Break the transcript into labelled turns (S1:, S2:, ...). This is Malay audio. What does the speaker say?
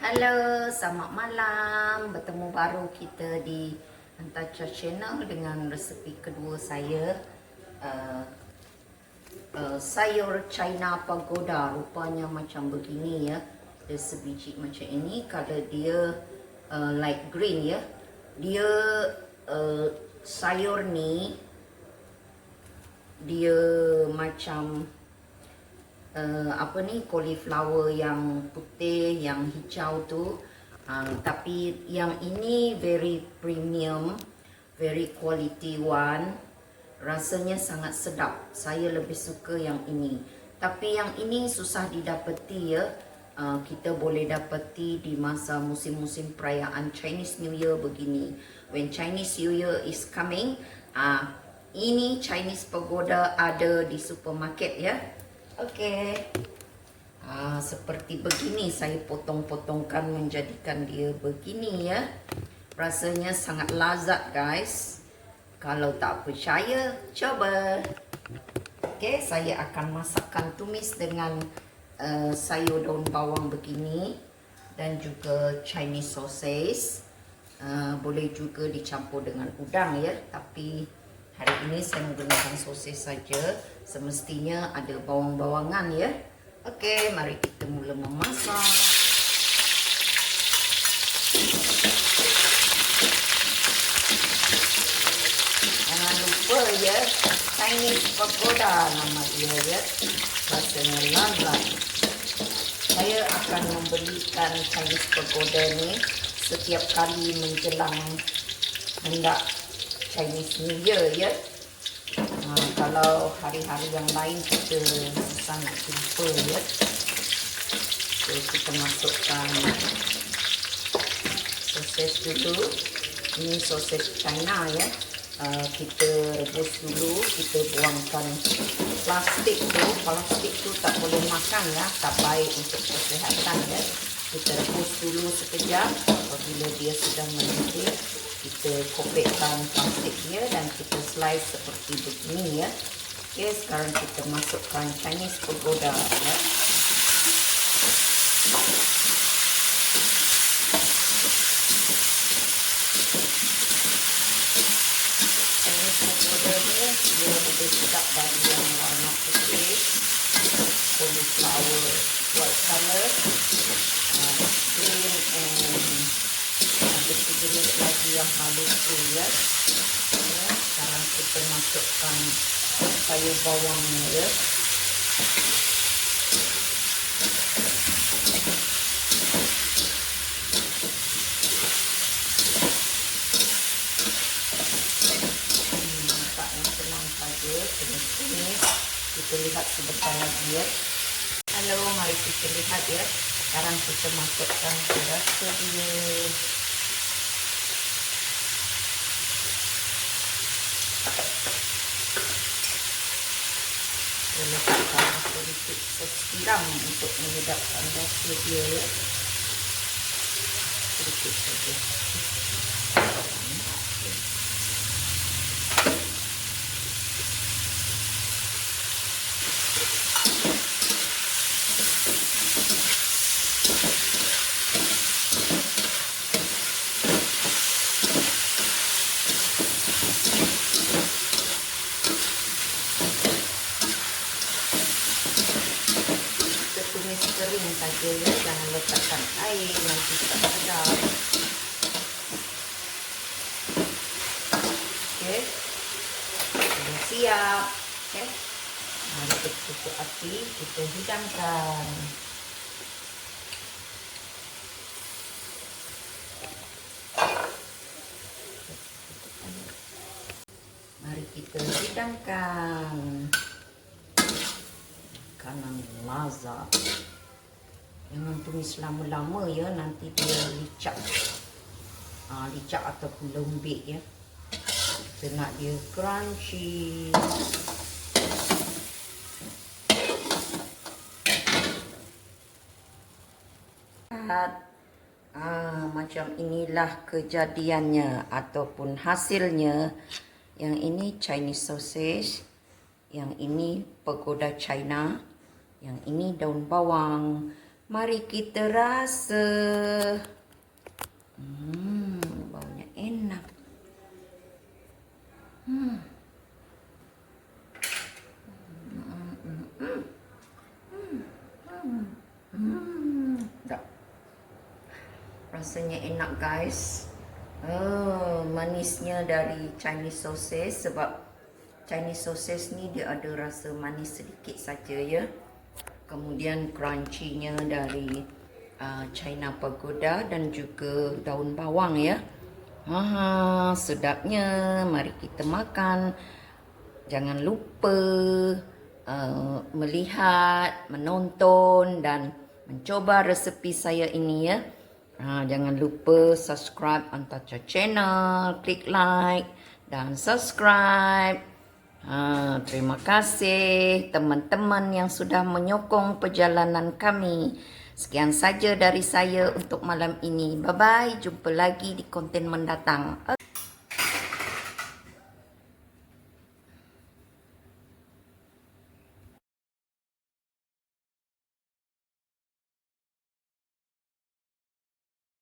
S1: Halo, selamat malam. Bertemu baru kita di Antacha Channel dengan resepi kedua saya. Sayur China Pagoda. Rupanya macam begini ya. Dia sebiji macam ini. Kalau dia light green ya. Dia sayur ni dia macam apa ni, cauliflower yang putih, yang hijau tu. Tapi yang ini very premium, very quality one. Rasanya sangat sedap. Saya lebih suka yang ini. Tapi yang ini susah didapati ya. Kita boleh dapati di masa musim-musim perayaan Chinese New Year begini. When Chinese New Year is coming, ini Chinese Pagoda ada di supermarket ya. Okey. Seperti begini saya potong-potongkan menjadikan dia begini ya. Rasanya sangat lazat guys. Kalau tak percaya, coba. Okey, saya akan masakkan tumis dengan sayur daun bawang begini dan juga Chinese sausage. Boleh juga dicampur dengan udang ya, tapi hari ini saya menggunakan sosis saja. Semestinya ada bawang-bawangan ya. Okey, mari kita mula memasak. Jangan lupa ya, Chinese Pagoda nama dia ya. Rasanya lazat. Saya akan membelikan Chinese Pagoda ni setiap kali menjelang hendak Chinese New Year ya. Kalau hari-hari yang lain kita susah nak jumpa ya. So, kita masukkan sosis dulu. Ini sosis China ya. Kita rebus dulu, kita buangkan plastik tu. Plastik tu tak boleh makan ya, tak baik untuk kesihatan ya. Kita rebus dulu sekejap. Apabila dia sudah mendidih, kita kopekkan plastik dia dan kita slice seperti begini ya. Okey, sekarang kita masukkan Chinese Pagoda ya. Chinese Pagoda ni dia lebih sedap dari yang warna putih, cauliflower white color, green and ada sejenis lagi yang halus tu ya. Sekarang kita masukkan sayur bawangnya ya. Masaknya senang saja, tumis-tumis. Kita lihat sebentar lagi ya. Halo, mari kita lihat ya. Sekarang kita masukkan ke rasa dia. Saya letakkan sedikit sesiram untuk menyedapkan rasa dia ya. Sedikit saja. Kering saja ya, jangan letakkan air nanti tak sedap. Okey, sudah siap. Okey, mari kita tutup api, kita hidangkan. Mari kita hidangkan. Makanan lazat. Jangan tumis lama-lama ya, nanti dia licak. Licak ataupun lembik ya. Kita nak dia crunchy. Macam inilah kejadiannya ataupun hasilnya. Yang ini Chinese sausage, yang ini Pagoda China, yang ini daun bawang, Mari kita rasa. Baunya enak. Tak. Rasanya enak guys. Manisnya dari Chinese sausage, sebab Chinese sausage ni dia ada rasa manis sedikit saja ya. Kemudian crunchy-nya dari China Pagoda dan juga daun bawang ya. Sedapnya. Mari kita makan. Jangan lupa melihat, menonton dan mencoba resepi saya ini ya. Jangan lupa subscribe Antacha Channel, klik like dan subscribe. Terima kasih teman-teman yang sudah menyokong perjalanan kami. Sekian saja dari saya untuk malam ini. Bye-bye. Jumpa lagi di konten mendatang.